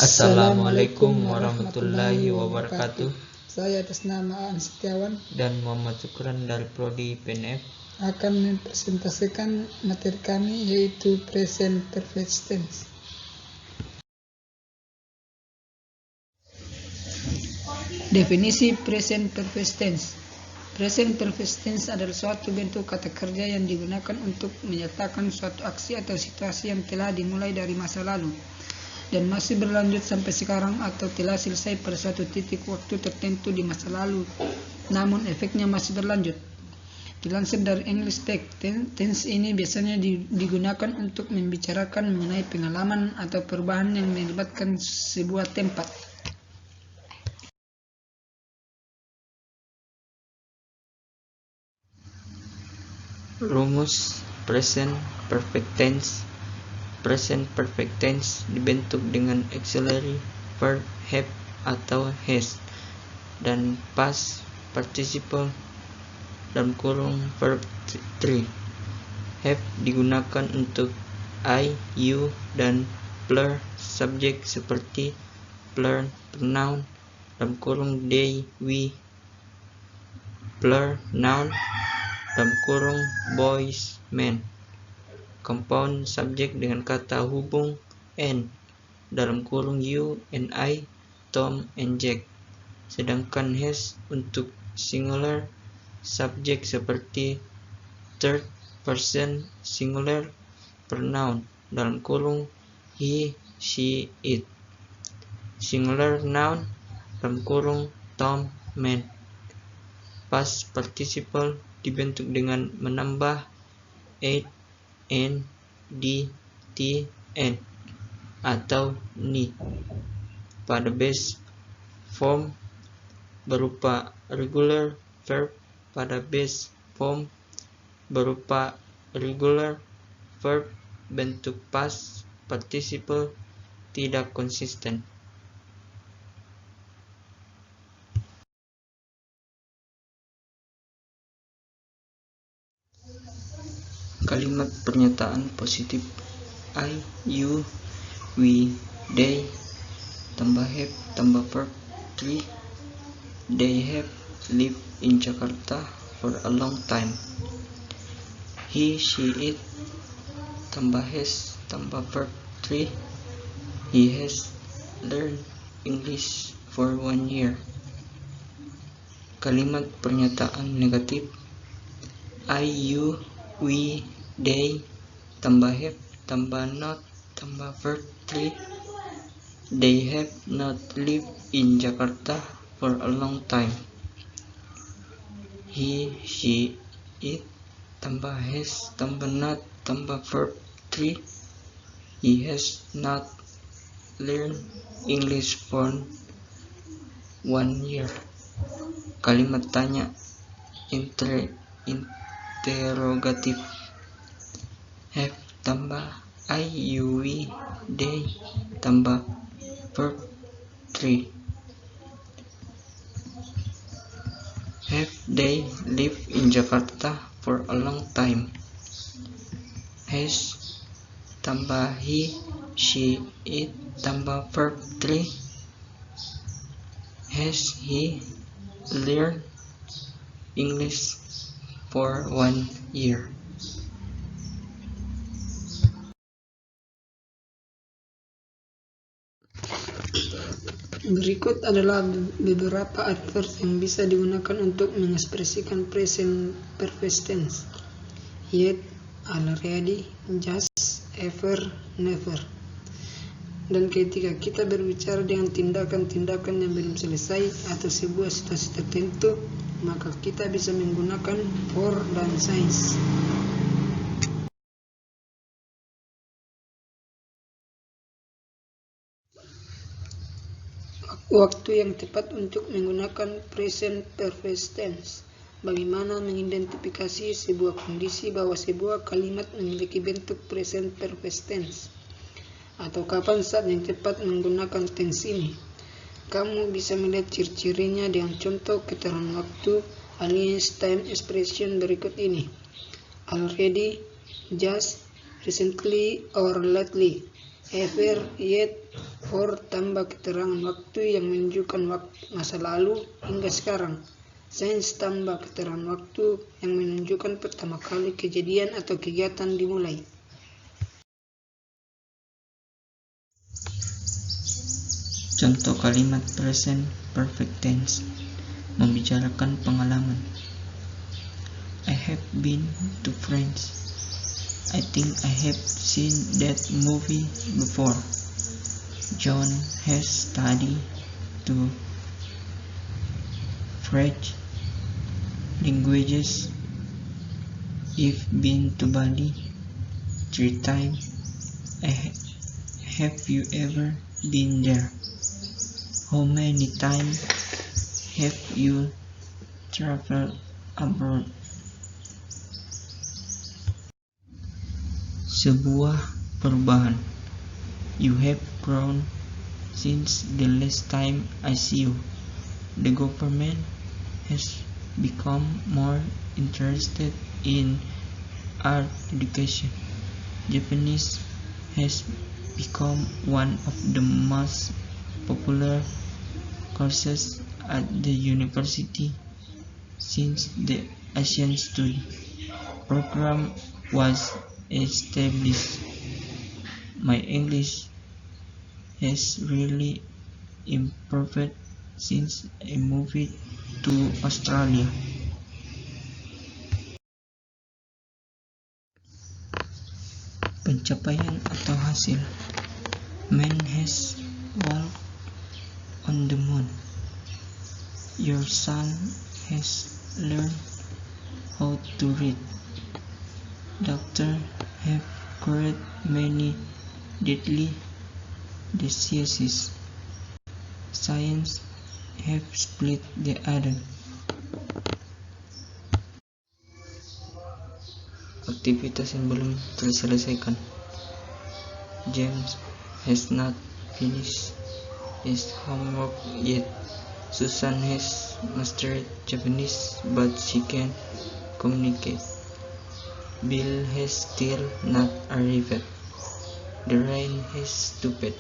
Assalamualaikum warahmatullahi wabarakatuh. Saya atas nama Aan Setiawan Dan Muhammad Syukran dari Prodi PNF akan mempresentasikan materi kami, yaitu Present Perfect Tense. Definisi Present Perfect Tense. Present Perfect Tense adalah suatu bentuk kata kerja yang digunakan untuk menyatakan suatu aksi atau situasi yang telah dimulai dari masa lalu dan masih berlanjut sampai sekarang, atau telah selesai pada suatu titik waktu tertentu di masa lalu, namun efeknya masih berlanjut. Dilansir dari English Text, tense ini biasanya digunakan untuk membicarakan mengenai pengalaman atau perubahan yang melibatkan sebuah tempat. Rumus Present Perfect Tense. Present Perfect Tense dibentuk dengan auxiliary verb have atau has dan past participle verb 3. Have digunakan untuk I, you, dan plural subject seperti plural pronoun they, we. Plural noun boys, men. Compound subject dengan kata hubung and you and I, Tom and Jack. Sedangkan has untuk singular subject seperti third person singular pronoun he, she, it. Singular noun Tom, man. Past participle dibentuk dengan menambah it, n, d, t, n atau ni pada base form berupa regular verb pada base form berupa regular verb. Bentuk past participle tidak konsisten. Kalimat pernyataan positif I, you, we, they tambah have tambah verb 3. They have lived in Jakarta for a long time. He, she, it tambah has tambah verb 3. He has learned English for 1 year. Kalimat pernyataan negatif I, you, we, they tambah have tambah not tambah verb 3. They have not lived in Jakarta for a long time. He, she, it tambah has tambah not tambah verb 3. He has not learned English for 1 year. Kalimat tanya interrogatif have tambah I, you, we, they tambah verb 3. Have they lived in Jakarta for a long time? Has tambah he, she, it tambah verb 3. Has he learned English for 1 year? Berikut adalah beberapa adverb yang bisa digunakan untuk mengekspresikan present perfect tense: yet, already, just, ever, never. Dan ketika kita berbicara dengan tindakan-tindakan yang belum selesai atau sebuah situasi tertentu, maka kita bisa menggunakan for dan since. Waktu yang tepat untuk menggunakan present perfect tense. Bagaimana mengidentifikasi sebuah kondisi bahwa sebuah kalimat memiliki bentuk present perfect tense? Atau kapan saat yang tepat menggunakan tense ini? Kamu bisa melihat ciri-cirinya dengan contoh keterangan waktu alias time expression berikut ini: already, just, recently or lately, ever, yet, or tambah keterangan waktu yang menunjukkan masa lalu hingga sekarang. Since tambah keterangan waktu yang menunjukkan pertama kali kejadian atau kegiatan dimulai. Contoh kalimat present perfect tense membicarakan pengalaman. I have been to France. I think I have seen that movie before. John has studied two French languages. You've been to Bali 3 times. Have you ever been there? How many times have you traveled abroad? Sebuah perubahan. You have grown since the last time I see you. The government has become more interested in art education. Japanese has become one of the most popular courses at the university since the Asian Study program was established. My English has really improved since I moved to Australia. Pencapaian atau hasil. Man has walked on the moon. Your son has learned how to read. Doctors have cured many deadly diseases. Science have split the atom. Aktivitas yang belum terselesaikan. James has not finished his homework yet. Susan has mastered Japanese, but she can't communicate. Bill has still not arrived. The rain has stopped.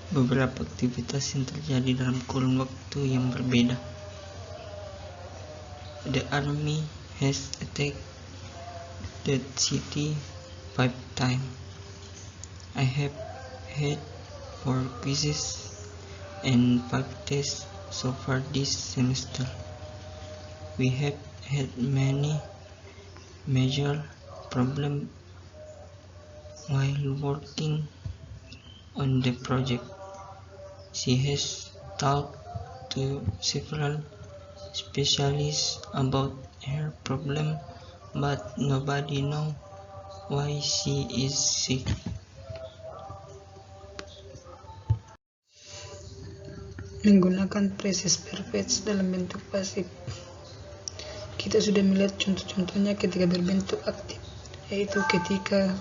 Beberapa aktivitas yang terjadi dalam kurun waktu yang berbeda. The army has attacked that city 5 times. I have had 4 quizzes and 5 tests so far this semester. We have had many major problems while working on the project. She has talked to several specialists about her problem, but nobody knows why she is sick. Menggunakan present perfect dalam bentuk pasif. Kita sudah melihat contoh-contohnya ketika berbentuk aktif, yaitu ketika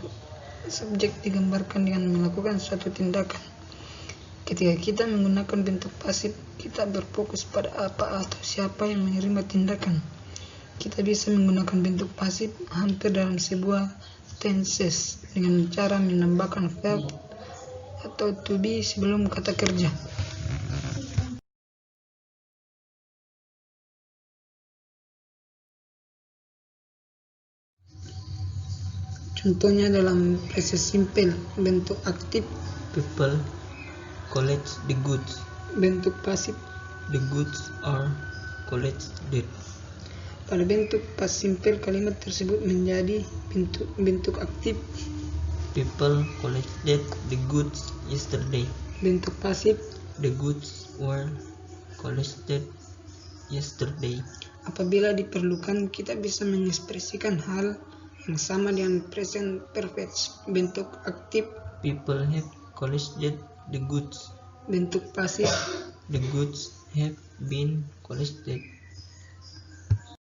subjek digambarkan dengan melakukan suatu tindakan. Ketika kita menggunakan bentuk pasif, kita berfokus pada apa atau siapa yang menerima tindakan. Kita bisa menggunakan bentuk pasif hampir dalam sebuah tenses dengan cara menambahkan verb atau to be sebelum kata kerja. Contohnya dalam present simple bentuk aktif. People collect the goods. Bentuk pasif. The goods are collected. Pada bentuk past simple kalimat tersebut menjadi bentuk aktif. People collected the goods yesterday. Bentuk pasif. The goods were collected yesterday. Apabila diperlukan, kita bisa mengekspresikan hal yang sama dengan present perfect bentuk aktif. People have collected the goods. Bentuk pasif. The goods have been collected.